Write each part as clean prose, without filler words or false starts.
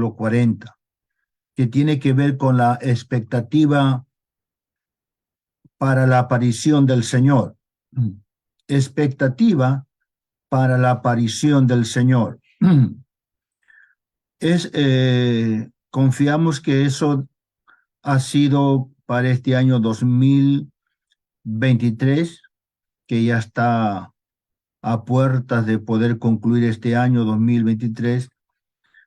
versículo 40, que tiene que ver con la expectativa para la aparición del Señor. Expectativa para la aparición del Señor. Confiamos que eso ha sido para este año 2023, que ya está a puertas de poder concluir este año 2023,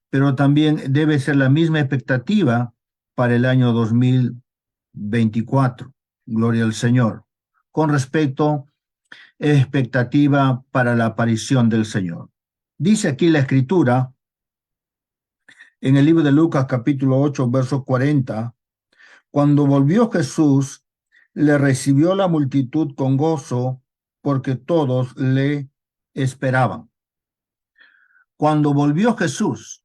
pero también debe ser la misma expectativa para el año 2024. Gloria al Señor. Con respecto a expectativa para la aparición del Señor. Dice aquí la Escritura, en el libro de Lucas capítulo 8, verso 40, cuando volvió Jesús, le recibió la multitud con gozo, porque todos le esperaban. Cuando volvió Jesús,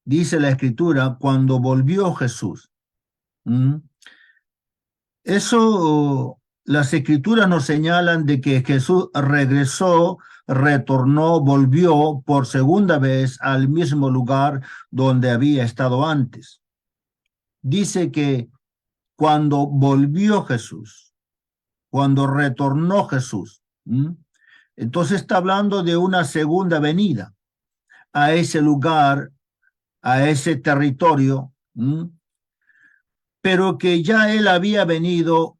dice la Escritura, cuando volvió Jesús. Eso, las Escrituras nos señalan de que Jesús regresó, retornó, volvió por segunda vez al mismo lugar donde había estado antes. Dice que cuando volvió Jesús, cuando retornó Jesús, entonces está hablando de una segunda venida a ese lugar, a ese territorio, pero que ya él había venido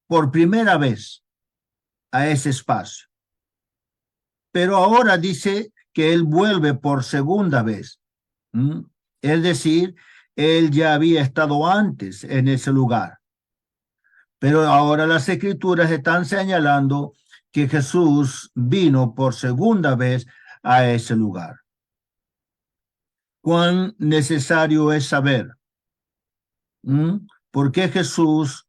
por primera vez a ese espacio. Pero ahora dice que él vuelve por segunda vez. Es decir, él ya había estado antes en ese lugar. Pero ahora las Escrituras están señalando que Jesús vino por segunda vez a ese lugar. ¿Cuán necesario es saber por qué Jesús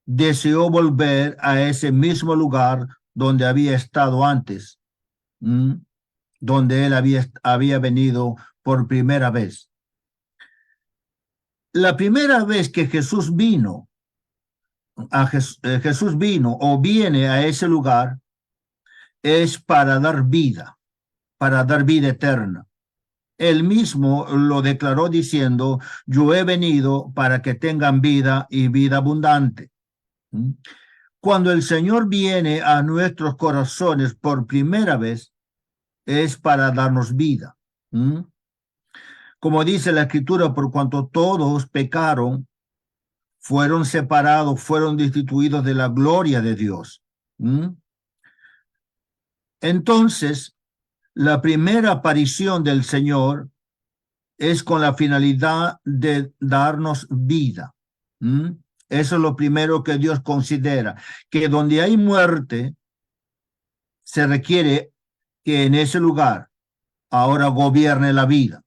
deseó volver a ese mismo lugar donde había estado antes, donde él había venido por primera vez? La primera vez que Jesús vino, Jesús vino o viene a ese lugar es para dar vida eterna. Él mismo lo declaró diciendo, yo he venido para que tengan vida y vida abundante. Cuando el Señor viene a nuestros corazones por primera vez, es para darnos vida. Como dice la Escritura, por cuanto todos pecaron, fueron separados, fueron destituidos de la gloria de Dios. Entonces, la primera aparición del Señor es con la finalidad de darnos vida. Eso es lo primero que Dios considera, que donde hay muerte, se requiere que en ese lugar ahora gobierne la vida.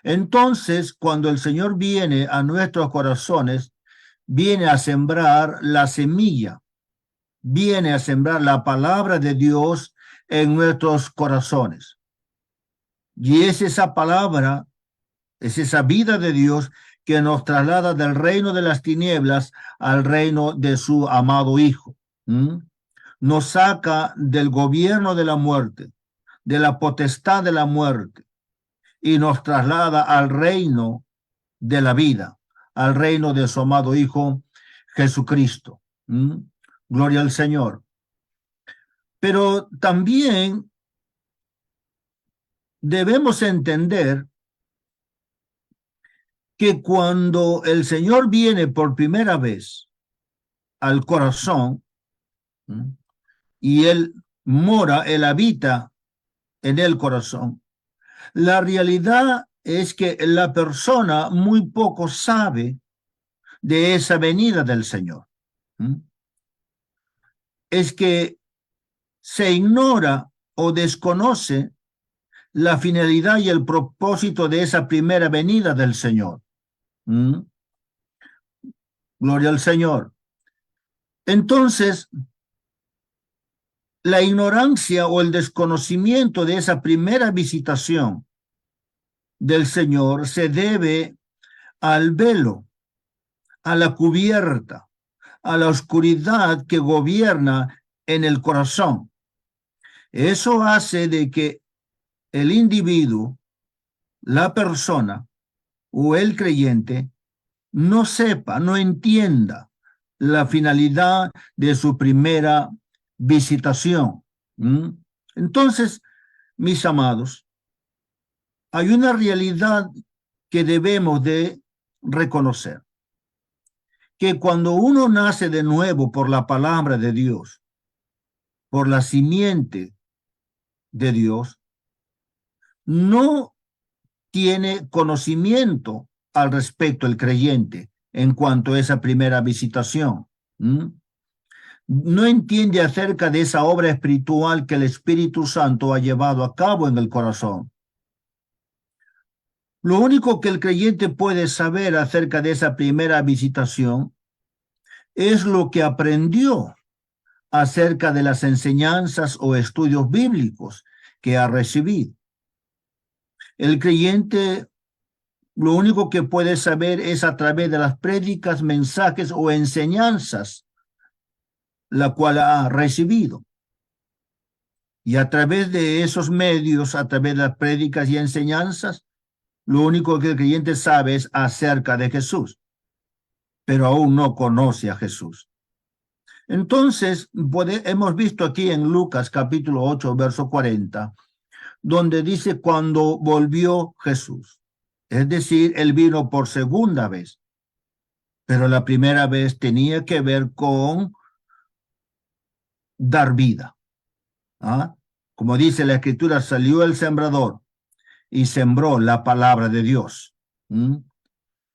Entonces, cuando el Señor viene a nuestros corazones, viene a sembrar la semilla, viene a sembrar la palabra de Dios en nuestros corazones. Y es esa palabra, es esa vida de Dios que nos traslada del reino de las tinieblas al reino de su amado Hijo. Nos saca del gobierno de la muerte, de la potestad de la muerte, y nos traslada al reino de la vida, al reino de su amado Hijo Jesucristo. Gloria al Señor. Pero también debemos entender que cuando el Señor viene por primera vez al corazón, y Él mora, Él habita en el corazón, la realidad es que la persona muy poco sabe de esa venida del Señor. Es que se ignora o desconoce la finalidad y el propósito de esa primera venida del Señor. Gloria al Señor. Entonces, la ignorancia o el desconocimiento de esa primera visitación del Señor se debe al velo, a la cubierta, a la oscuridad que gobierna en el corazón. Eso hace de que el individuo, la persona o el creyente no sepa, no entienda la finalidad de su primera visitación. Entonces, mis amados, hay una realidad que debemos de reconocer, que cuando uno nace de nuevo por la palabra de Dios, por la simiente de Dios, no tiene conocimiento al respecto el creyente en cuanto a esa primera visitación. No entiende acerca de esa obra espiritual que el Espíritu Santo ha llevado a cabo en el corazón. Lo único que el creyente puede saber acerca de esa primera visitación es lo que aprendió acerca de las enseñanzas o estudios bíblicos que ha recibido. El creyente lo único que puede saber es a través de las prédicas, mensajes o enseñanzas la cual ha recibido. Y a través de esos medios, a través de las prédicas y enseñanzas, lo único que el creyente sabe es acerca de Jesús, pero aún no conoce a Jesús. Entonces, hemos visto aquí en Lucas capítulo 8, verso 40, donde dice cuando volvió Jesús. Es decir, él vino por segunda vez, pero la primera vez tenía que ver con dar vida. Como dice la Escritura, salió el sembrador y sembró la palabra de Dios.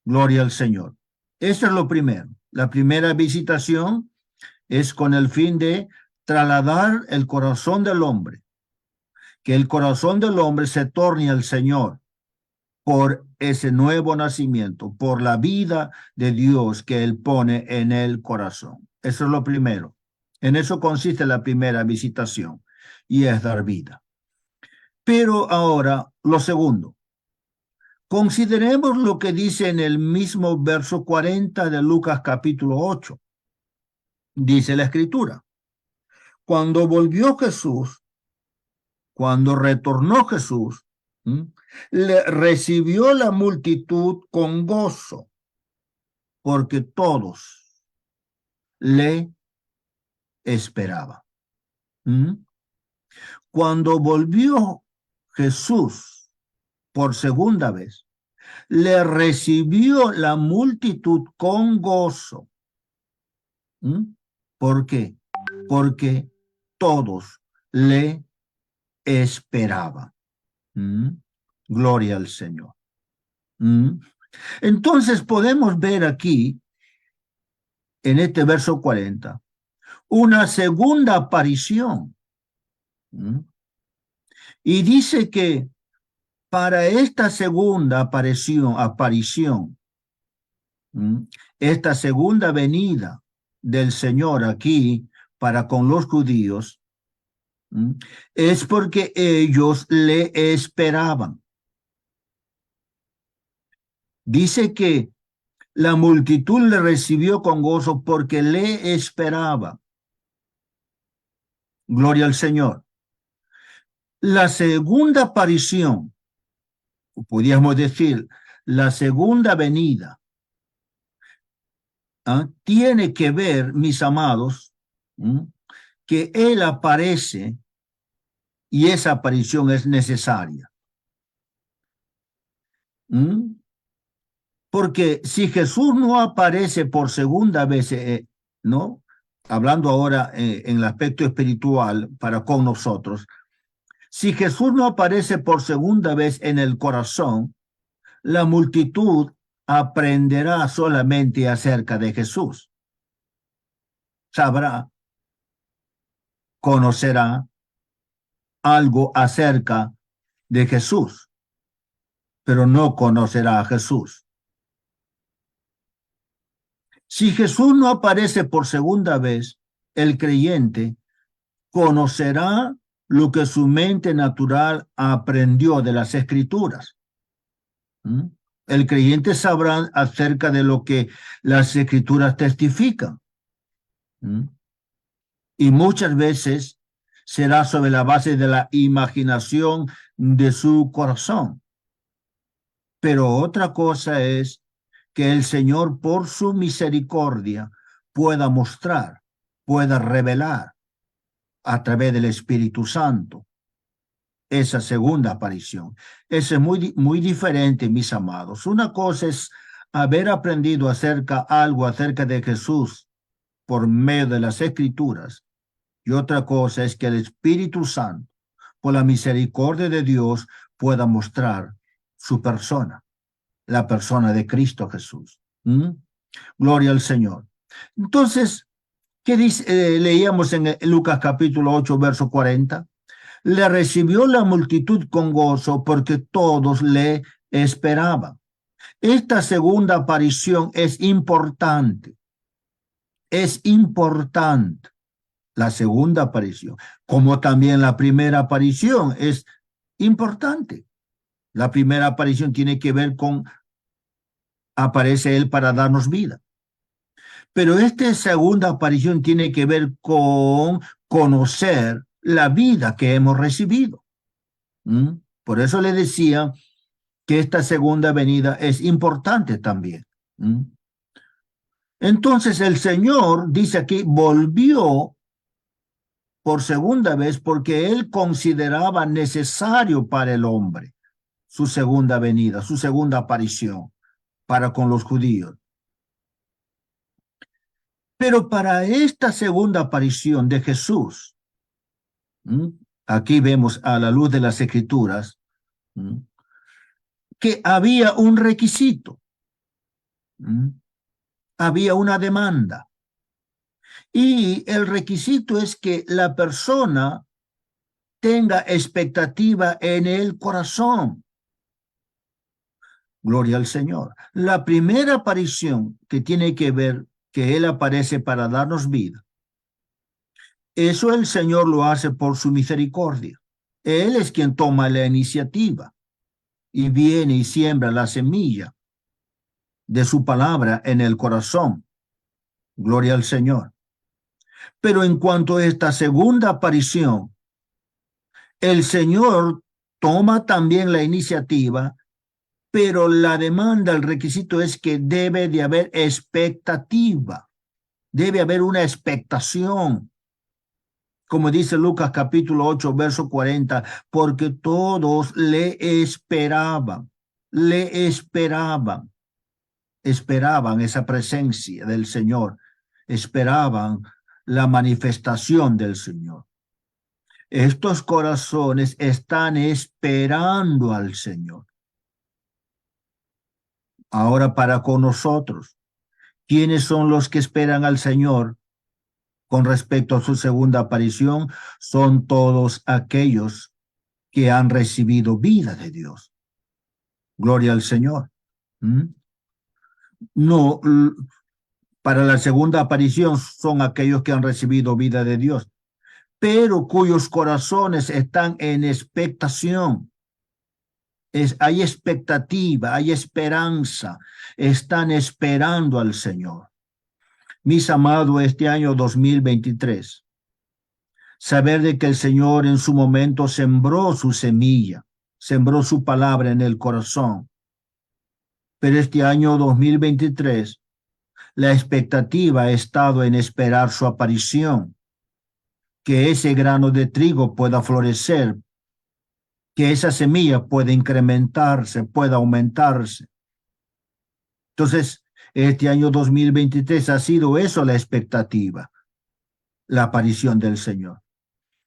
Gloria al Señor. Eso es lo primero. La primera visitación es con el fin de trasladar el corazón del hombre, que el corazón del hombre se torne al Señor por ese nuevo nacimiento, por la vida de Dios que Él pone en el corazón. Eso es lo primero. En eso consiste la primera visitación, y es dar vida. Pero ahora, lo segundo. Consideremos lo que dice en el mismo verso 40 de Lucas capítulo 8. Dice la Escritura: cuando volvió Jesús, cuando retornó Jesús, le recibió la multitud con gozo, porque todos le esperaban. Cuando volvió Jesús por segunda vez, le recibió la multitud con gozo. ¿Por qué? Porque todos le esperaban. Gloria al Señor. Entonces podemos ver aquí, en este verso 40, una segunda aparición. Y dice que para esta segunda aparición, esta segunda venida del Señor aquí para con los judíos, es porque ellos le esperaban. Dice que la multitud le recibió con gozo porque le esperaba. Gloria al Señor. La segunda aparición, podríamos decir, la segunda venida, tiene que ver, mis amados, que Él aparece y esa aparición es necesaria. Porque si Jesús no aparece por segunda vez, ¿no? Hablando ahora en el aspecto espiritual para con nosotros, si Jesús no aparece por segunda vez en el corazón, la multitud aprenderá solamente acerca de Jesús. Sabrá, conocerá algo acerca de Jesús, pero no conocerá a Jesús. Si Jesús no aparece por segunda vez, el creyente conocerá lo que su mente natural aprendió de las Escrituras. El creyente sabrá acerca de lo que las Escrituras testifican. Y muchas veces será sobre la base de la imaginación de su corazón. Pero otra cosa es que el Señor, por su misericordia, pueda mostrar, pueda revelar a través del Espíritu Santo esa segunda aparición. Eso es muy diferente, mis amados. Una cosa es haber aprendido algo acerca de Jesús por medio de las Escrituras, y otra cosa es que el Espíritu Santo, por la misericordia de Dios, pueda mostrar su persona, la persona de Cristo Jesús. ¿Mm? Gloria al Señor. Entonces, ¿qué dice? Leíamos en Lucas capítulo 8, verso 40. Le recibió la multitud con gozo porque todos le esperaban. Esta segunda aparición es importante. Es importante la segunda aparición, como también la primera aparición es importante. La primera aparición tiene que ver con aparece Él para darnos vida. Pero esta segunda aparición tiene que ver con conocer la vida que hemos recibido. ¿Mm? Por eso le decía que esta segunda venida es importante también. ¿Mm? Entonces el Señor, dice aquí, volvió por segunda vez porque Él consideraba necesario para el hombre su segunda venida, su segunda aparición para con los judíos. Pero para esta segunda aparición de Jesús, aquí vemos a la luz de las Escrituras que había un requisito, había una demanda. Y el requisito es que la persona tenga expectativa en el corazón. Gloria al Señor. La primera aparición que tiene que ver que Él aparece para darnos vida, eso el Señor lo hace por su misericordia. Él es quien toma la iniciativa y viene y siembra la semilla de su palabra en el corazón. Gloria al Señor. Pero en cuanto a esta segunda aparición, el Señor toma también la iniciativa, pero la demanda, el requisito es que debe de haber expectativa, debe haber una expectación. Como dice Lucas capítulo 8, verso 40, porque todos le esperaban esa presencia del Señor, esperaban la manifestación del Señor. Estos corazones están esperando al Señor. Ahora para con nosotros, ¿quiénes son los que esperan al Señor con respecto a su segunda aparición? Son todos aquellos que han recibido vida de Dios. Gloria al Señor. No, para la segunda aparición son aquellos que han recibido vida de Dios, pero cuyos corazones están en expectación. Hay expectativa, hay esperanza, están esperando al Señor. Mis amados, este año 2023, saber de que el Señor en su momento sembró su semilla, sembró su palabra en el corazón. Pero este año 2023, la expectativa ha estado en esperar su aparición, que ese grano de trigo pueda florecer, que esa semilla pueda incrementarse, pueda aumentarse. Entonces, este año 2023 ha sido eso la expectativa, la aparición del Señor.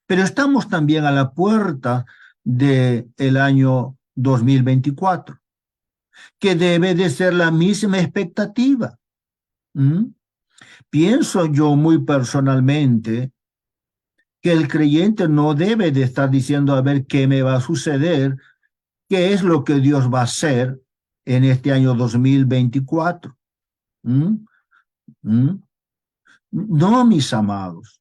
Pero estamos también a la puerta del año 2024, que debe de ser la misma expectativa. Pienso yo muy personalmente que el creyente no debe de estar diciendo a ver qué me va a suceder, qué es lo que Dios va a hacer en este año 2024. No, mis amados.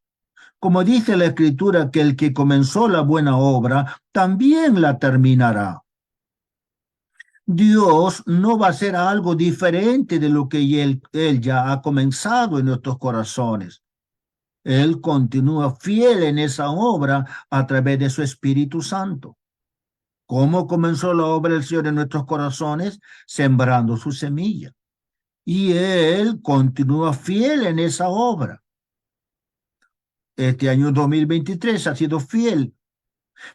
Como dice la Escritura, que el que comenzó la buena obra también la terminará. Dios no va a hacer algo diferente de lo que él ya ha comenzado en nuestros corazones. Él continúa fiel en esa obra a través de su Espíritu Santo. ¿Cómo comenzó la obra del Señor en nuestros corazones? Sembrando su semilla. Y Él continúa fiel en esa obra. Este año 2023 ha sido fiel.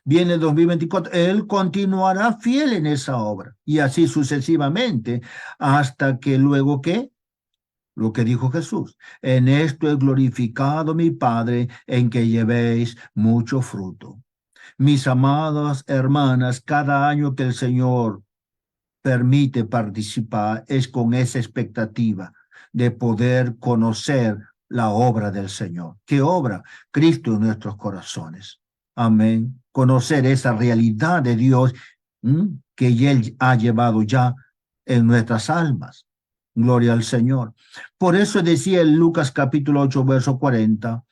Viene el 2024, Él continuará fiel en esa obra. Y así sucesivamente, hasta que luego, ¿qué? Lo que dijo Jesús: en esto he glorificado mi Padre, en que llevéis mucho fruto. Mis amadas hermanas, cada año que el Señor permite participar es con esa expectativa de poder conocer la obra del Señor. ¿Qué obra? Cristo en nuestros corazones. Amén. Conocer esa realidad de Dios que Él ha llevado ya en nuestras almas. Gloria al Señor. Por eso decía en Lucas capítulo 8, verso 40,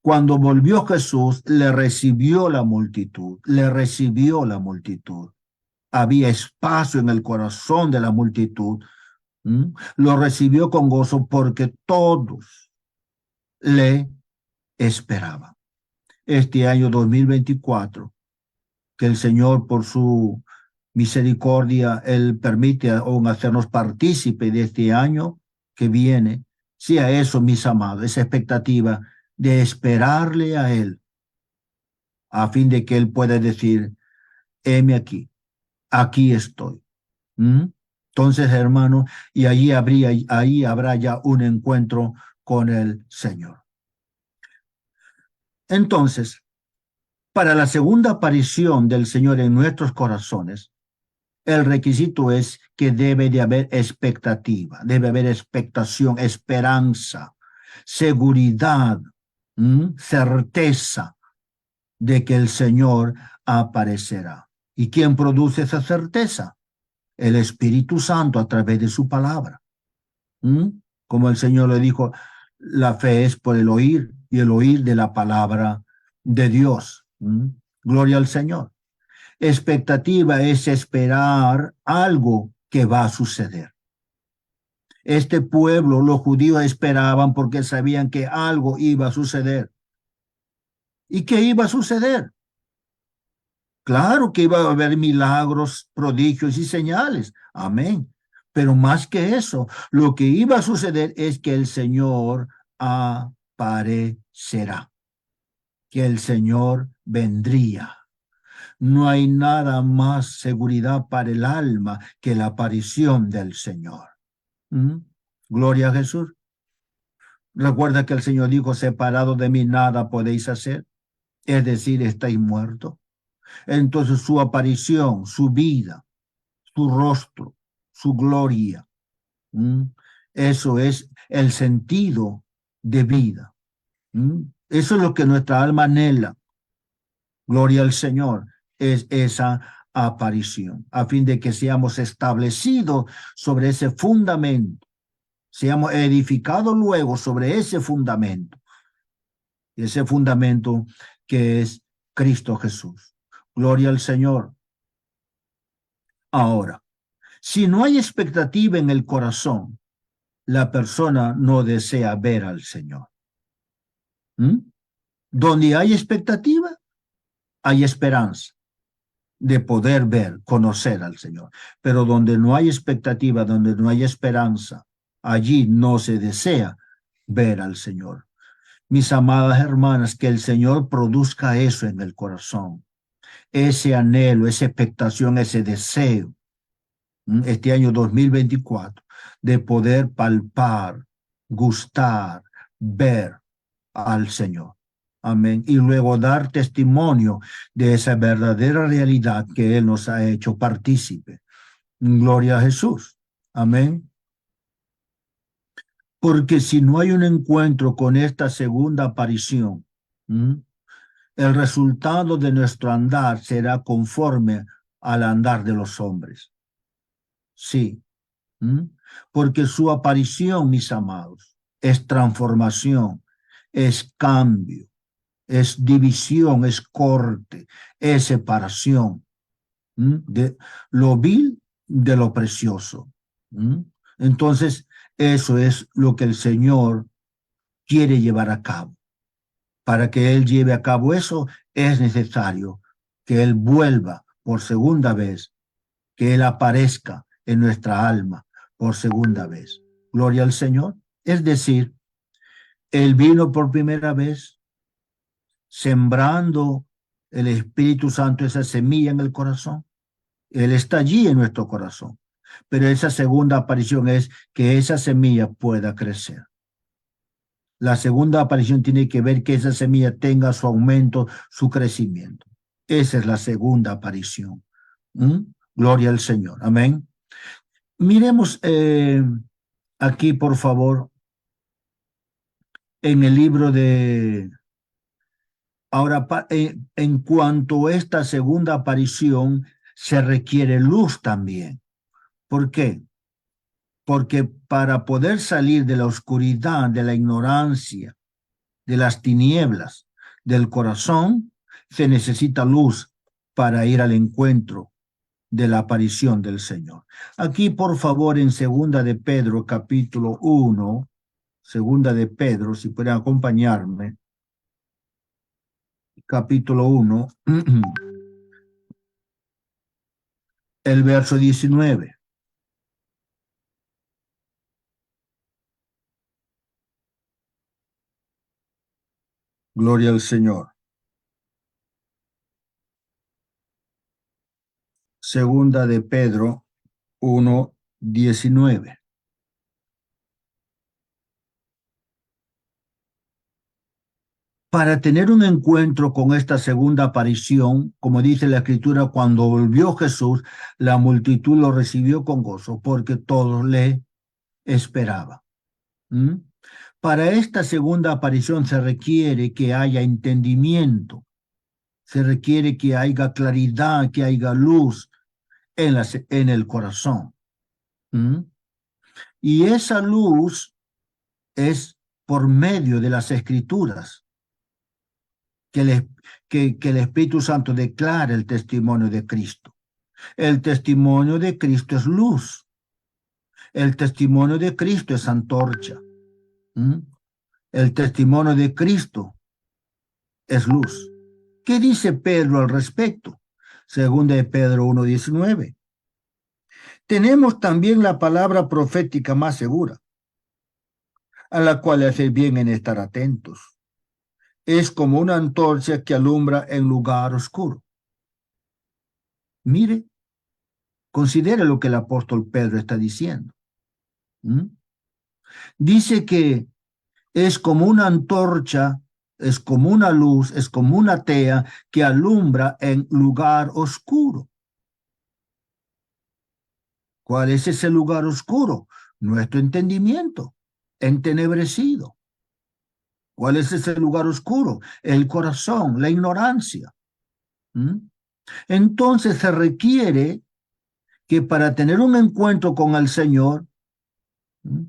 cuando volvió Jesús, le recibió la multitud, le recibió la multitud. Había espacio en el corazón de la multitud. Lo recibió con gozo porque todos le esperaban. Este año 2024, que el Señor por su misericordia, Él permite aún hacernos partícipe de este año que viene, sea eso, mis amados, esa expectativa de esperarle a Él, a fin de que Él pueda decir: heme aquí, aquí estoy. Entonces, hermano, y ahí habrá ya un encuentro con el Señor. Entonces, para la segunda aparición del Señor en nuestros corazones, el requisito es que debe de haber expectativa, debe haber expectación, esperanza, seguridad, certeza de que el Señor aparecerá. ¿Y quién produce esa certeza? El Espíritu Santo a través de su palabra. Como el Señor le dijo, la fe es por el oír y el oír de la palabra de Dios. Gloria al Señor. Expectativa es esperar algo que va a suceder. Este pueblo, los judíos, esperaban porque sabían que algo iba a suceder. ¿Y qué iba a suceder? Claro que iba a haber milagros, prodigios y señales. Amén. Pero más que eso, lo que iba a suceder es que el Señor aparecerá, que el Señor vendría. No hay nada más seguridad para el alma que la aparición del Señor. Gloria a Jesús. Recuerda que el Señor dijo: separado de mí nada podéis hacer. Es decir, estáis muertos. Entonces su aparición, su vida, su rostro, su gloria, eso es el sentido de vida. Eso es lo que nuestra alma anhela. Gloria al Señor. Es esa aparición, a fin de que seamos establecidos sobre ese fundamento, seamos edificados luego sobre ese fundamento que es Cristo Jesús. Gloria al Señor. Ahora, si no hay expectativa en el corazón, la persona no desea ver al Señor. Donde hay expectativa, hay esperanza de poder ver, conocer al Señor. Pero donde no hay expectativa, donde no hay esperanza, allí no se desea ver al Señor. Mis amadas hermanas, que el Señor produzca eso en el corazón, ese anhelo, esa expectación, ese deseo, este año 2024, de poder palpar, gustar, ver al Señor. Amén. Y luego dar testimonio de esa verdadera realidad que Él nos ha hecho partícipe. Gloria a Jesús. Amén. Porque si no hay un encuentro con esta segunda aparición, el resultado de nuestro andar será conforme al andar de los hombres. Sí. Porque su aparición, mis amados, es transformación, es cambio, es división, es corte, es separación de lo vil de lo precioso. Entonces, eso es lo que el Señor quiere llevar a cabo. Para que Él lleve a cabo eso, es necesario que Él vuelva por segunda vez, que Él aparezca en nuestra alma por segunda vez. Gloria al Señor. Es decir, Él vino por primera vez sembrando el Espíritu Santo, esa semilla en el corazón. Él está allí en nuestro corazón. Pero esa segunda aparición es que esa semilla pueda crecer. La segunda aparición tiene que ver que esa semilla tenga su aumento, su crecimiento. Esa es la segunda aparición. ¿Mm? Gloria al Señor. Amén. Miremos aquí, por favor, en el libro de... Ahora, en cuanto a esta segunda aparición, se requiere luz también. ¿Por qué? Porque para poder salir de la oscuridad, de la ignorancia, de las tinieblas del corazón, se necesita luz para ir al encuentro de la aparición del Señor. Aquí, por favor, en Segunda de Pedro, capítulo 1, Segunda de Pedro, si pueden acompañarme, capítulo 1, el verso 19. Gloria al Señor. Segunda de Pedro 1, 19. Para tener un encuentro con esta segunda aparición, como dice la Escritura, cuando volvió Jesús, la multitud lo recibió con gozo, porque todos le esperaban. ¿Mm? Para esta segunda aparición se requiere que haya entendimiento, se requiere que haya claridad, que haya luz en el corazón. ¿Mm? Y esa luz es por medio de las Escrituras que el Espíritu Santo declara el testimonio de Cristo. El testimonio de Cristo es luz. El testimonio de Cristo es antorcha. ¿Mm? El testimonio de Cristo es luz. ¿Qué dice Pedro al respecto? Segunda de Pedro 1:19. Tenemos también la palabra profética más segura, a la cual hace bien en estar atentos. Es como una antorcha que alumbra en lugar oscuro. Mire, considere lo que el apóstol Pedro está diciendo. ¿Mm? Dice que es como una antorcha, es como una luz, es como una tea que alumbra en lugar oscuro. ¿Cuál es ese lugar oscuro? Nuestro entendimiento, entenebrecido. ¿Cuál es ese lugar oscuro? El corazón, la ignorancia. ¿Mm? Entonces se requiere que para tener un encuentro con el Señor, ¿Mm?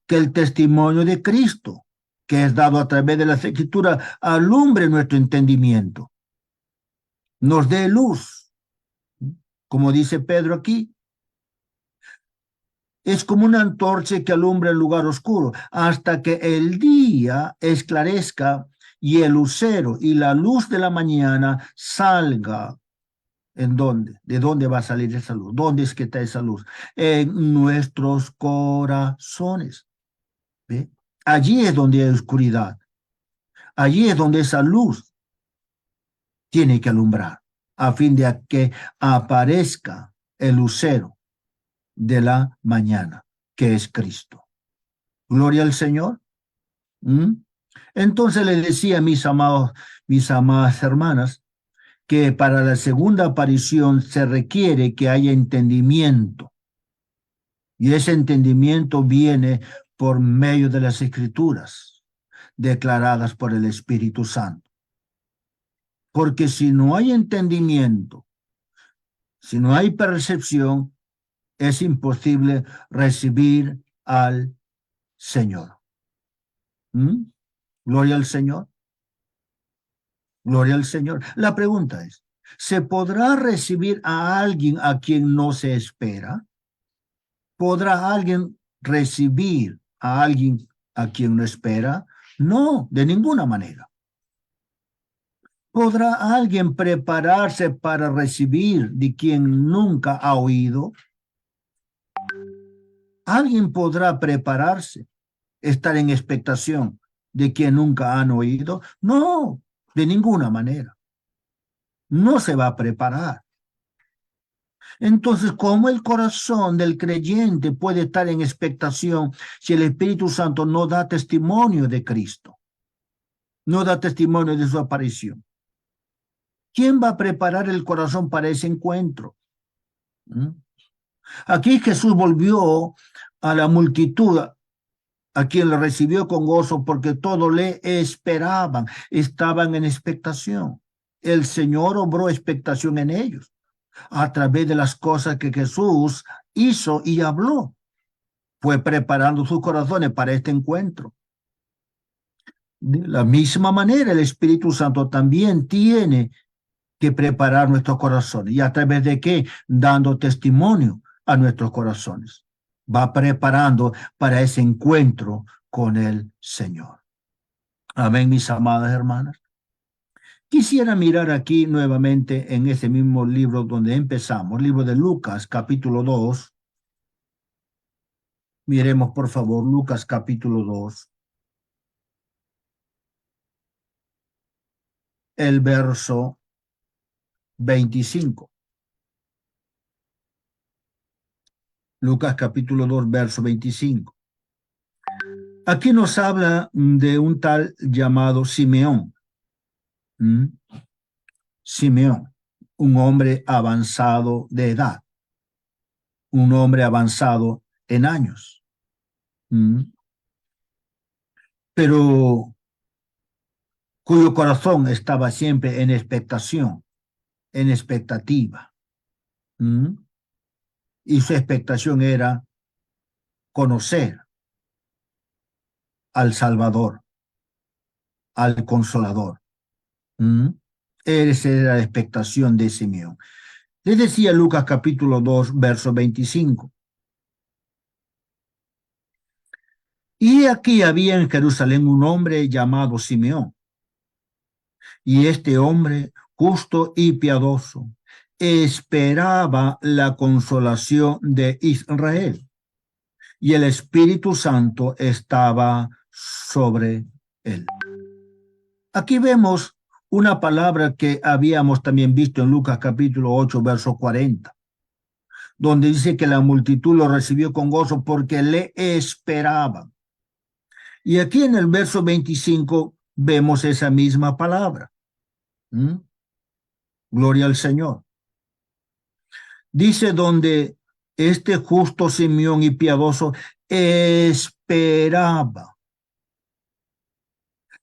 que el testimonio de Cristo, que es dado a través de las Escrituras, alumbre nuestro entendimiento, nos dé luz. ¿Mm? Como dice Pedro aquí, es como una antorcha que alumbra el lugar oscuro hasta que el día esclarezca y el lucero y la luz de la mañana salga. ¿En dónde? ¿De dónde va a salir esa luz? ¿Dónde es que está esa luz? En nuestros corazones. ¿Ve? Allí es donde hay oscuridad. Allí es donde esa luz tiene que alumbrar a fin de que aparezca el lucero de la mañana, que es Cristo. Gloria al Señor. ¿Mm? Entonces le decía a mis amadas hermanas, que para la segunda aparición se requiere que haya entendimiento. Y ese entendimiento viene por medio de las Escrituras, declaradas por el Espíritu Santo. Porque si no hay entendimiento, si no hay percepción, es imposible recibir al Señor. ¿Mm? Gloria al Señor. Gloria al Señor. La pregunta es, ¿se podrá recibir a alguien a quien no se espera? ¿Podrá alguien recibir a alguien a quien no espera? No, de ninguna manera. ¿Podrá alguien prepararse para recibir de quien nunca ha oído? ¿Alguien podrá prepararse, estar en expectación de quien nunca han oído? No, de ninguna manera. No se va a preparar. Entonces, ¿cómo el corazón del creyente puede estar en expectación si el Espíritu Santo no da testimonio de Cristo? No da testimonio de su aparición. ¿Quién va a preparar el corazón para ese encuentro? ¿Mm? Aquí Jesús volvió a la multitud, a quien le recibió con gozo, porque todo le esperaban, estaban en expectación. El Señor obró expectación en ellos a través de las cosas que Jesús hizo y habló. Fue preparando sus corazones para este encuentro. De la misma manera, el Espíritu Santo también tiene que preparar nuestros corazones. ¿Y a través de qué? Dando testimonio a nuestros corazones. Va preparando para ese encuentro con el Señor. Amén, mis amadas hermanas. Quisiera mirar aquí nuevamente en ese mismo libro donde empezamos, libro de Lucas, capítulo 2. Miremos, por favor, Lucas, capítulo 2. El verso 25. Lucas capítulo 2, verso 25. Aquí nos habla de un tal llamado Simeón. Simeón, un hombre avanzado de edad, un hombre avanzado en años. Pero cuyo corazón estaba siempre en expectación, en expectativa. Y su expectación era conocer al Salvador, al Consolador. Esa era la expectación de Simeón. Les decía Lucas capítulo 2, verso 25. Y aquí había en Jerusalén un hombre llamado Simeón. Y este hombre, justo y piadoso, esperaba la consolación de Israel. Y el Espíritu Santo estaba sobre él. Aquí vemos una palabra que habíamos también visto en Lucas capítulo 8, verso 40, donde dice que la multitud lo recibió con gozo porque le esperaban. Y aquí en el verso 25 vemos esa misma palabra. Gloria al Señor. Dice donde este justo Simeón y piadoso esperaba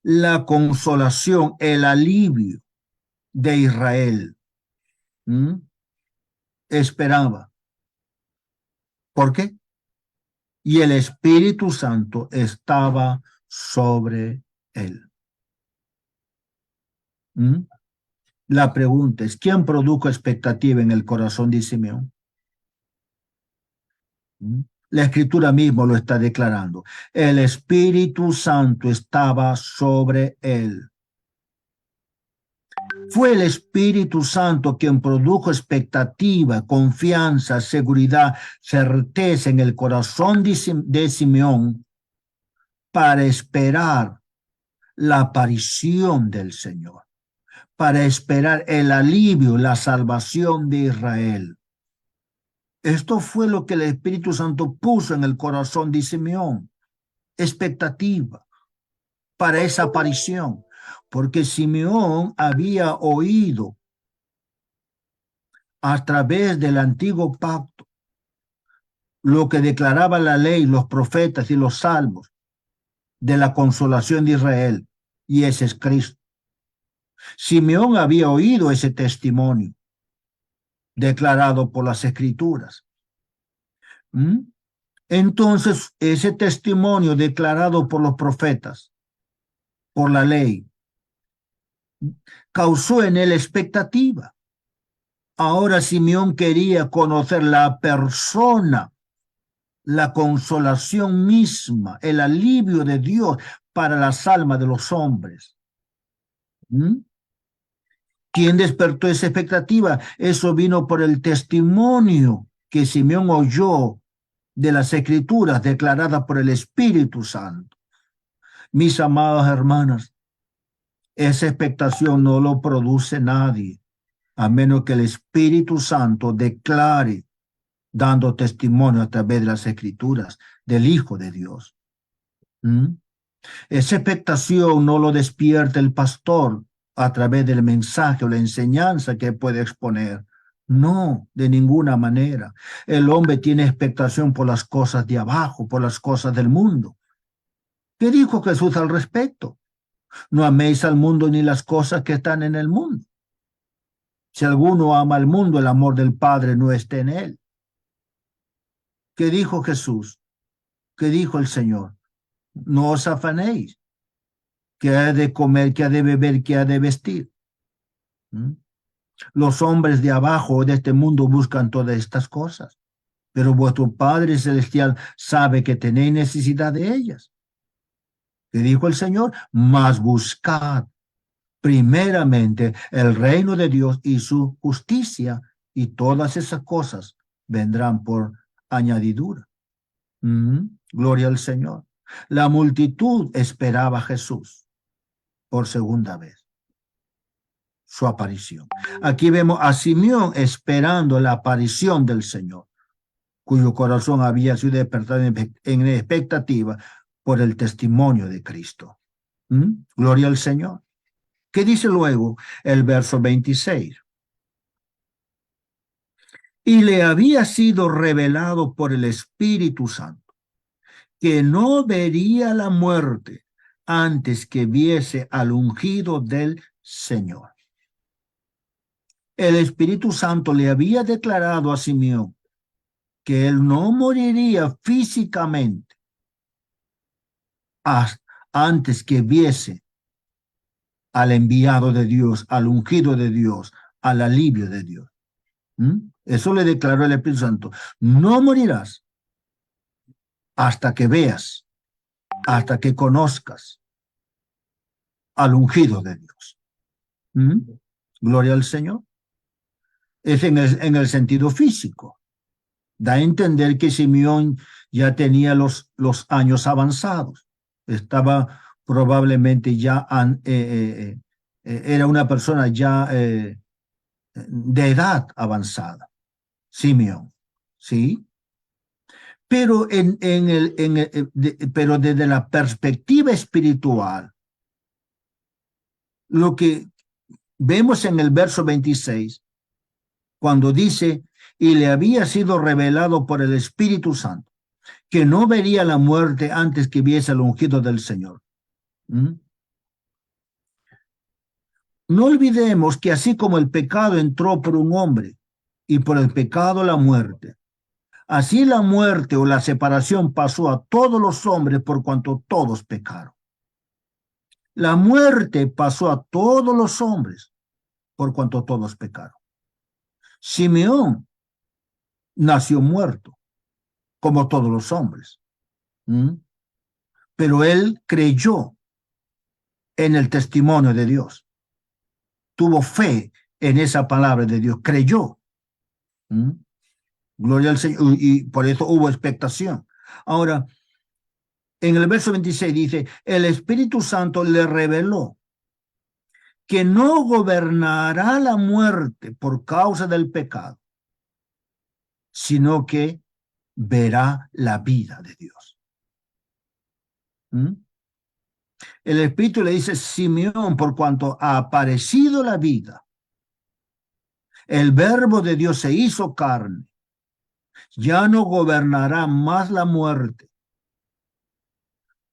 la consolación, el alivio de Israel. Esperaba. ¿Por qué? Y el Espíritu Santo estaba sobre él. La pregunta es, ¿quién produjo expectativa en el corazón de Simeón? La Escritura mismo lo está declarando. El Espíritu Santo estaba sobre él. Fue el Espíritu Santo quien produjo expectativa, confianza, seguridad, certeza en el corazón de Simeón para esperar la aparición del Señor, para esperar el alivio, la salvación de Israel. Esto fue lo que el Espíritu Santo puso en el corazón de Simeón, expectativa para esa aparición, porque Simeón había oído a través del antiguo pacto lo que declaraba la ley, los profetas y los salmos de la consolación de Israel, y ese es Cristo. Simeón había oído ese testimonio declarado por las Escrituras. Entonces, ese testimonio declarado por los profetas, por la ley, causó en él expectativa. Ahora Simeón quería conocer la persona, la consolación misma, el alivio de Dios para las almas de los hombres. ¿Quién despertó esa expectativa? Eso vino por el testimonio que Simeón oyó de las Escrituras declaradas por el Espíritu Santo. Mis amadas hermanas, esa expectación no lo produce nadie, a menos que el Espíritu Santo declare, dando testimonio a través de las Escrituras del Hijo de Dios. ¿Mm? Esa expectación no lo despierta el pastor a través del mensaje o la enseñanza que puede exponer. No, de ninguna manera. El hombre tiene expectación por las cosas de abajo, por las cosas del mundo. ¿Qué dijo Jesús al respecto? No améis al mundo ni las cosas que están en el mundo. Si alguno ama al mundo, el amor del Padre no está en él. ¿Qué dijo Jesús? ¿Qué dijo el Señor? No os afanéis. ¿Qué ha de comer? ¿Qué ha de beber? ¿Qué ha de vestir? ¿Mm? Los hombres de abajo de este mundo buscan todas estas cosas, pero vuestro Padre Celestial sabe que tenéis necesidad de ellas. ¿Qué dijo el Señor? Mas buscad primeramente el reino de Dios y su justicia, y todas esas cosas vendrán por añadidura. Gloria al Señor. La multitud esperaba a Jesús por segunda vez, su aparición. Aquí vemos a Simeón esperando la aparición del Señor, cuyo corazón había sido despertado en expectativa por el testimonio de Cristo. Gloria al Señor. ¿Qué dice luego el verso 26? Y le había sido revelado por el Espíritu Santo que no vería la muerte antes que viese al ungido del Señor. El Espíritu Santo le había declarado a Simeón que él no moriría físicamente antes que viese al enviado de Dios, al ungido de Dios, al alivio de Dios. Eso le declaró el Espíritu Santo. No morirás hasta que veas, hasta que conozcas al ungido de Dios. Gloria al Señor. Es en el sentido físico. Da a entender que Simeón ya tenía los años avanzados. Estaba probablemente ya, era una persona ya de edad avanzada. Simeón, ¿sí? Pero, pero desde la perspectiva espiritual, lo que vemos en el verso 26, cuando dice, y le había sido revelado por el Espíritu Santo, que no vería la muerte antes que viese el ungido del Señor. No olvidemos que así como el pecado entró por un hombre y por el pecado la muerte, así la muerte o la separación pasó a todos los hombres por cuanto todos pecaron. La muerte pasó a todos los hombres por cuanto todos pecaron. Simeón nació muerto, como todos los hombres. Pero él creyó en el testimonio de Dios. Tuvo fe en esa palabra de Dios, creyó. Gloria al Señor, y por eso hubo expectación. Ahora, en el verso 26 dice, el Espíritu Santo le reveló que no gobernará la muerte por causa del pecado, sino que verá la vida de Dios. El Espíritu le dice, Simeón, por cuanto ha aparecido la vida, el verbo de Dios se hizo carne, ya no gobernará más la muerte,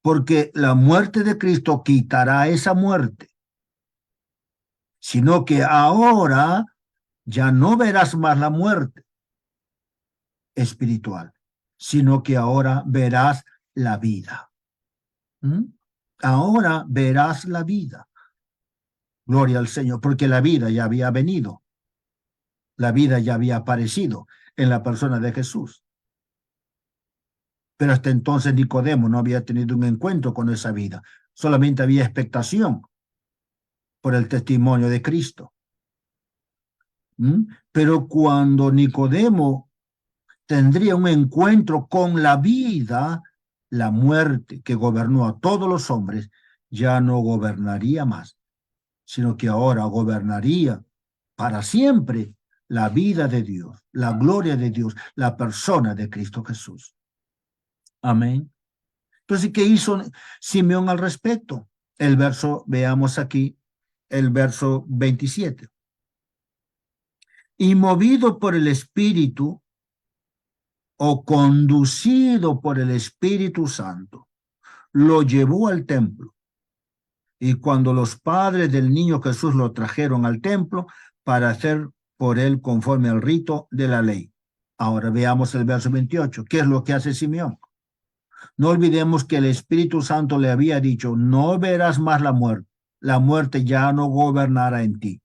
porque la muerte de Cristo quitará esa muerte, sino que ahora ya no verás más la muerte espiritual, sino que ahora verás la vida. Ahora verás la vida. Gloria al Señor, porque la vida ya había venido. La vida ya había aparecido en la persona de Jesús. Pero hasta entonces Nicodemo no había tenido un encuentro con esa vida. Solamente había expectación por el testimonio de Cristo. ¿Mm? Pero cuando Nicodemo tendría un encuentro con la vida, la muerte que gobernó a todos los hombres ya no gobernaría más, sino que ahora gobernaría para siempre la vida de Dios, la gloria de Dios, la persona de Cristo Jesús. Amén. Entonces, ¿qué hizo Simeón al respecto? El verso, veamos aquí, el verso 27. Y movido por el Espíritu o conducido por el Espíritu Santo, lo llevó al templo. Y cuando los padres del niño Jesús lo trajeron al templo para hacer por él conforme al rito de la ley. Ahora veamos el verso 28. ¿Qué es lo que hace Simeón? No olvidemos que el Espíritu Santo le había dicho, no verás más la muerte. La muerte ya no gobernará en ti.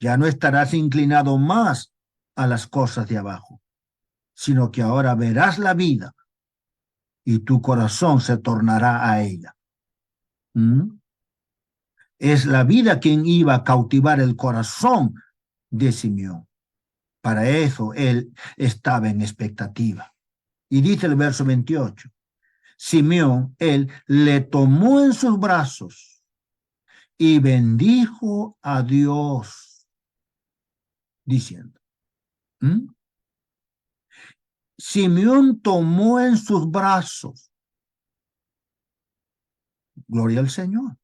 Ya no estarás inclinado más a las cosas de abajo, sino que ahora verás la vida y tu corazón se tornará a ella. ¿Mm? Es la vida quien iba a cautivar el corazón de Simeón. Para eso él estaba en expectativa. Y dice el verso 28, Simeón, él le tomó en sus brazos y bendijo a Dios, diciendo, ¿Mm? Simeón tomó en sus brazos, gloria al Señor.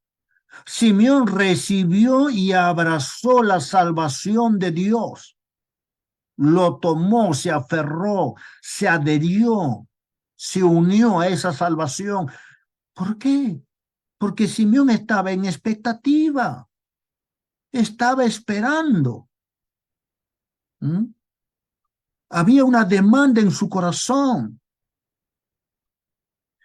Simeón recibió y abrazó la salvación de Dios. Lo tomó, se aferró, se adherió, se unió a esa salvación. ¿Por qué? Porque Simeón estaba en expectativa, estaba esperando. ¿Mm? Había una demanda en su corazón.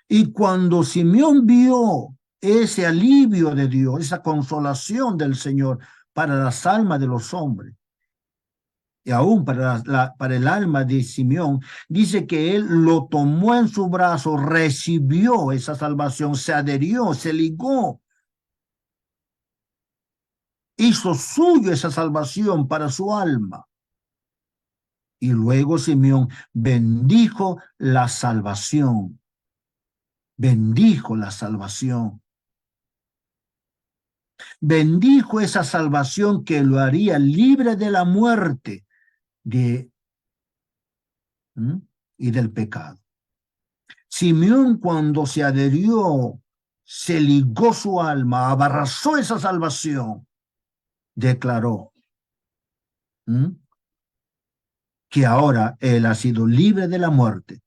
Y cuando Simeón vio ese alivio de Dios, esa consolación del Señor para las almas de los hombres, y aún para el alma de Simeón, dice que él lo tomó en su brazo, recibió esa salvación, se adherió, se ligó, hizo suyo esa salvación para su alma. Y luego Simeón bendijo la salvación, bendijo la salvación. Bendijo esa salvación que lo haría libre de la muerte y del pecado. Simeón, cuando se adherió, se ligó su alma, abrazó esa salvación, declaró que ahora él ha sido libre de la muerte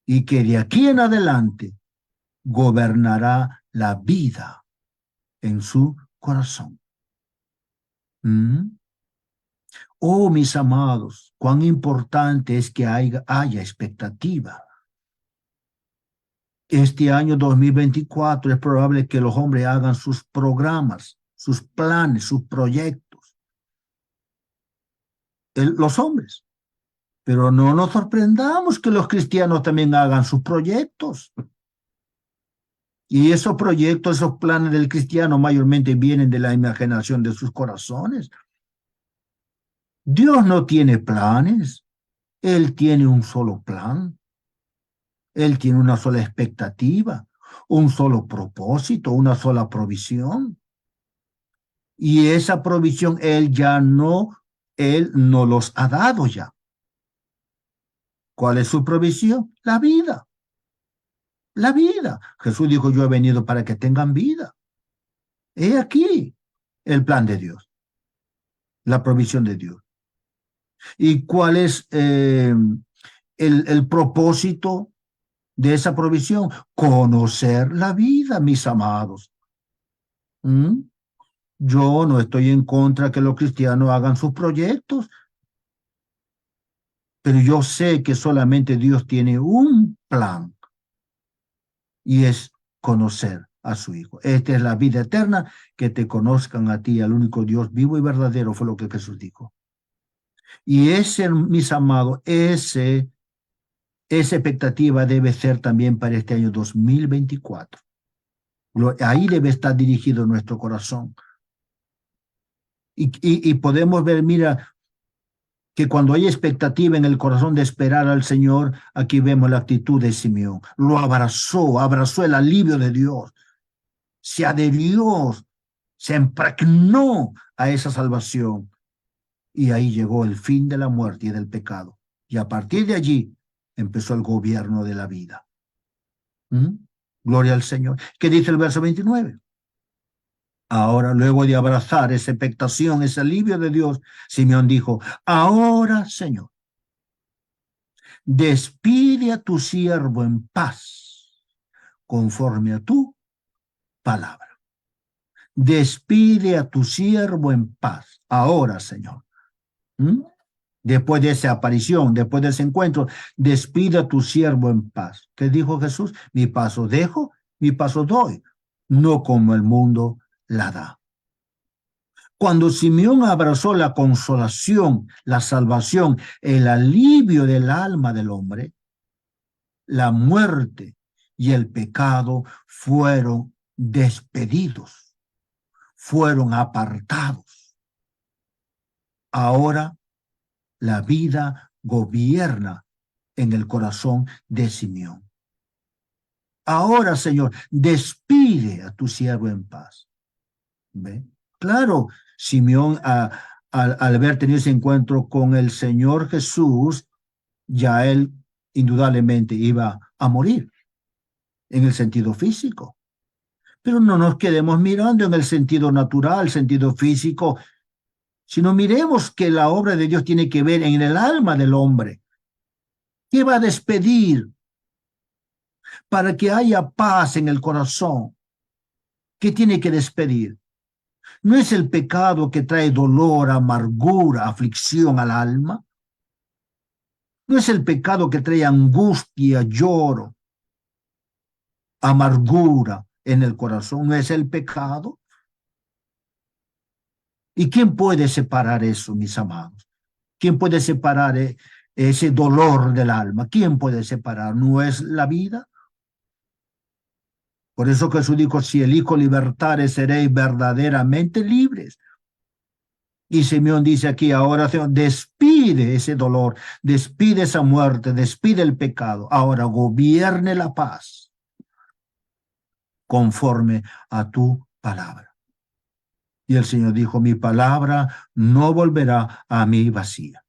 y que de aquí en adelante gobernará la vida en su corazón. Oh, mis amados, cuán importante es que haya expectativa. Este año 2024 es probable que los hombres hagan sus programas, sus planes, sus proyectos. Los hombres. Pero no nos sorprendamos que los cristianos también hagan sus proyectos. Y esos proyectos, esos planes del cristiano mayormente vienen de la imaginación de sus corazones. Dios no tiene planes. Él tiene un solo plan. Él tiene una sola expectativa, un solo propósito, una sola provisión. Y esa provisión él no los ha dado ya. ¿Cuál es su provisión? La vida. La vida. Jesús dijo, yo he venido para que tengan vida. He aquí el plan de Dios, la provisión de Dios. ¿Y cuál es el propósito de esa provisión? Conocer la vida, mis amados. Yo no estoy en contra que los cristianos hagan sus proyectos, pero yo sé que solamente Dios tiene un plan y es conocer a su Hijo. Esta es la vida eterna, que te conozcan a ti, al único Dios vivo y verdadero, fue lo que Jesús dijo. Y ese, mis amados, esa expectativa debe ser también para este año 2024. Ahí debe estar dirigido nuestro corazón. Y podemos ver, mira, que cuando hay expectativa en el corazón de esperar al Señor, aquí vemos la actitud de Simeón. Lo abrazó el alivio de Dios, se adherió, se impregnó a esa salvación. Y ahí llegó el fin de la muerte y del pecado. Y a partir de allí empezó el gobierno de la vida. ¿Mm? Gloria al Señor. ¿Qué dice el verso 29? Ahora, luego de abrazar esa expectación, ese alivio de Dios, Simeón dijo, ahora, Señor, despide a tu siervo en paz, conforme a tu palabra. Despide a tu siervo en paz. Ahora, Señor. ¿Mm? Después de esa aparición, después de ese encuentro, despide a tu siervo en paz. ¿Qué dijo Jesús? Mi paz os dejo, mi paz os doy, no como el mundo la da. Cuando Simeón abrazó la consolación, la salvación, el alivio del alma del hombre, la muerte y el pecado fueron despedidos, fueron apartados. Ahora la vida gobierna en el corazón de Simeón. Ahora, Señor, despide a tu siervo en paz. ¿Ve? Claro, Simeón, al haber tenido ese encuentro con el Señor Jesús, ya él indudablemente iba a morir en el sentido físico. Pero no nos quedemos mirando en el sentido natural, sentido físico, sino miremos que la obra de Dios tiene que ver en el alma del hombre. ¿Qué va a despedir para que haya paz en el corazón? ¿Qué tiene que despedir? ¿No es el pecado que trae dolor, amargura, aflicción al alma? ¿No es el pecado que trae angustia, lloro, amargura en el corazón? ¿No es el pecado? ¿Y quién puede separar eso, mis amados? ¿Quién puede separar ese dolor del alma? ¿Quién puede separar? ¿No es la vida? Por eso Jesús dijo, si el Hijo libertare, seréis verdaderamente libres. Y Simeón dice aquí, ahora Señor, despide ese dolor, despide esa muerte, despide el pecado. Ahora gobierne la paz conforme a tu palabra. Y el Señor dijo, mi palabra no volverá a mí vacía,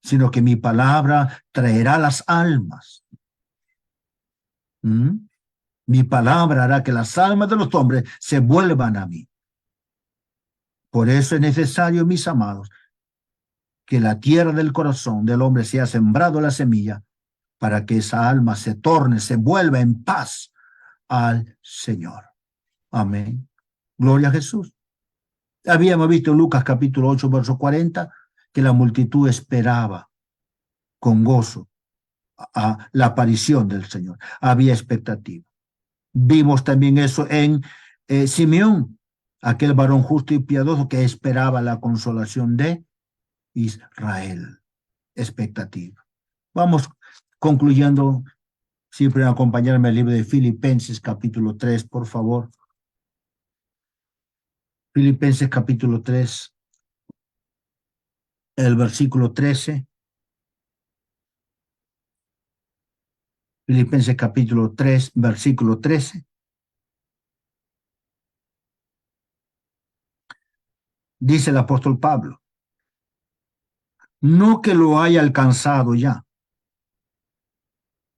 sino que mi palabra traerá las almas. ¿Mm? Mi palabra hará que las almas de los hombres se vuelvan a mí. Por eso es necesario, mis amados, que la tierra del corazón del hombre sea sembrado la semilla para que esa alma se torne, se vuelva en paz al Señor. Amén. Gloria a Jesús. Habíamos visto en Lucas capítulo 8, verso 40, que la multitud esperaba con gozo a la aparición del Señor. Había expectativa. Vimos también eso en Simeón, aquel varón justo y piadoso que esperaba la consolación de Israel. Expectativa. Vamos concluyendo. Siempre acompañarme al libro de Filipenses capítulo 3, por favor. Filipenses capítulo 3, el versículo 13. Filipenses capítulo 3, versículo 13. Dice el apóstol Pablo, no que lo haya alcanzado ya,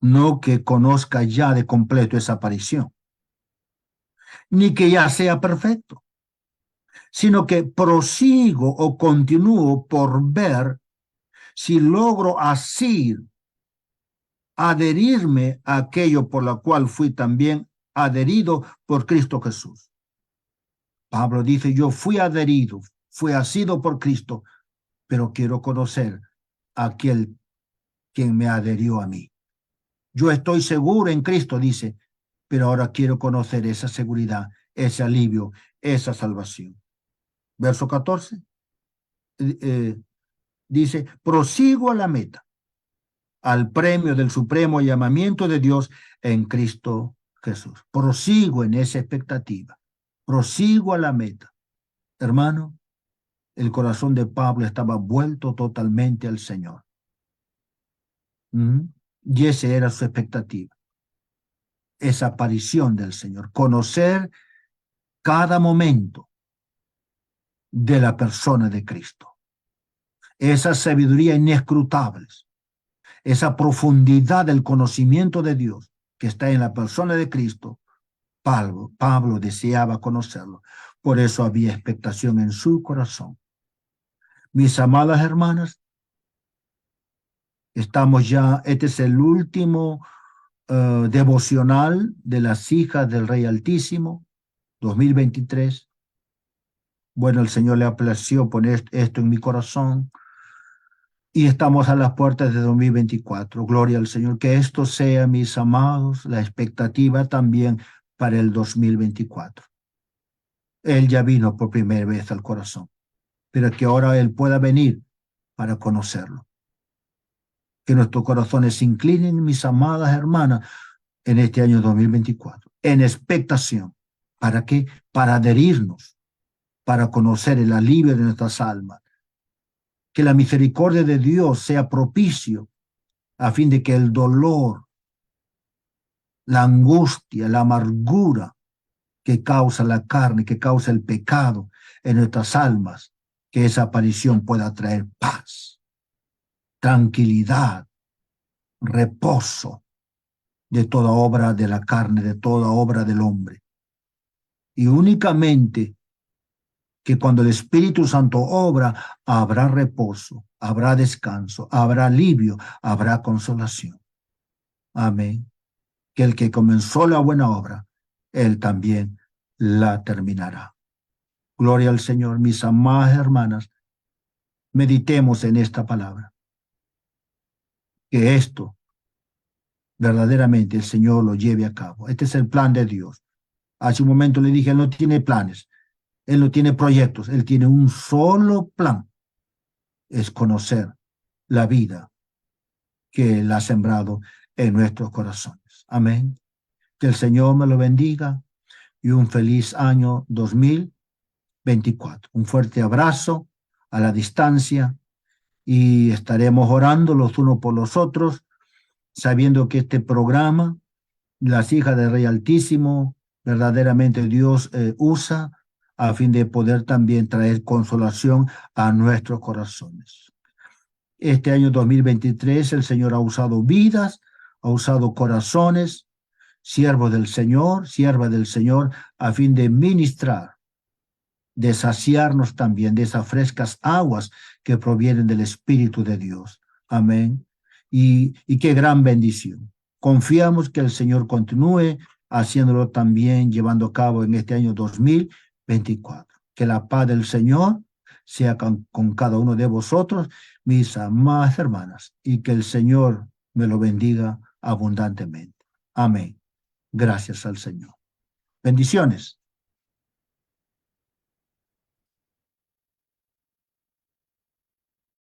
no que conozca ya de completo esa aparición, ni que ya sea perfecto, sino que prosigo o continúo por ver si logro así adherirme a aquello por lo cual fui también adherido por Cristo Jesús. Pablo dice, yo fui adherido, fui asido por Cristo, pero quiero conocer a aquel quien me adherió a mí. Yo estoy seguro en Cristo, dice, pero ahora quiero conocer esa seguridad, ese alivio, esa salvación. Verso 14, dice, prosigo a la meta, al premio del supremo llamamiento de Dios en Cristo Jesús. Prosigo en esa expectativa, prosigo a la meta. Hermano, el corazón de Pablo estaba vuelto totalmente al Señor. Y esa era su expectativa, esa aparición del Señor, conocer cada momento de la persona de Cristo, esa sabiduría inescrutable, esa profundidad del conocimiento de Dios que está en la persona de Cristo. Pablo deseaba conocerlo, por eso había expectación en su corazón. Mis amadas hermanas, estamos ya, este es el último devocional de las hijas del Rey Altísimo, 2023. Bueno, el Señor le plació poner esto en mi corazón y estamos a las puertas de 2024. Gloria al Señor. Que esto sea, mis amados, la expectativa también para el 2024. Él ya vino por primera vez al corazón, pero que ahora Él pueda venir para conocerlo. Que nuestros corazones se inclinen, mis amadas hermanas, en este año 2024, en expectación. ¿Para qué? Para adherirnos, para conocer el alivio de nuestras almas. Que la misericordia de Dios sea propicio a fin de que el dolor, la angustia, la amargura que causa la carne, que causa el pecado en nuestras almas, que esa aparición pueda traer paz, tranquilidad, reposo de toda obra de la carne, de toda obra del hombre. Y únicamente que cuando el Espíritu Santo obra, habrá reposo, habrá descanso, habrá alivio, habrá consolación. Amén. Que el que comenzó la buena obra, Él también la terminará. Gloria al Señor, mis amadas hermanas, meditemos en esta palabra. Que esto verdaderamente el Señor lo lleve a cabo. Este es el plan de Dios. Hace un momento le dije, Él no tiene planes, Él no tiene proyectos, Él tiene un solo plan. Es conocer la vida que Él ha sembrado en nuestros corazones. Amén. Que el Señor me lo bendiga y un feliz año 2024. Un fuerte abrazo a la distancia y estaremos orando los unos por los otros, sabiendo que este programa, las hijas del Rey Altísimo, verdaderamente Dios usa a fin de poder también traer consolación a nuestros corazones. Este año 2023 el Señor ha usado vidas, ha usado corazones, siervos del Señor, siervas del Señor, a fin de ministrar, de saciarnos también de esas frescas aguas que provienen del Espíritu de Dios. Amén. Y qué gran bendición. Confiamos que el Señor continúe haciéndolo también, llevando a cabo en este año 2024. Que la paz del Señor sea con cada uno de vosotros, mis amadas hermanas, y que el Señor me lo bendiga abundantemente. Amén. Gracias al Señor. Bendiciones.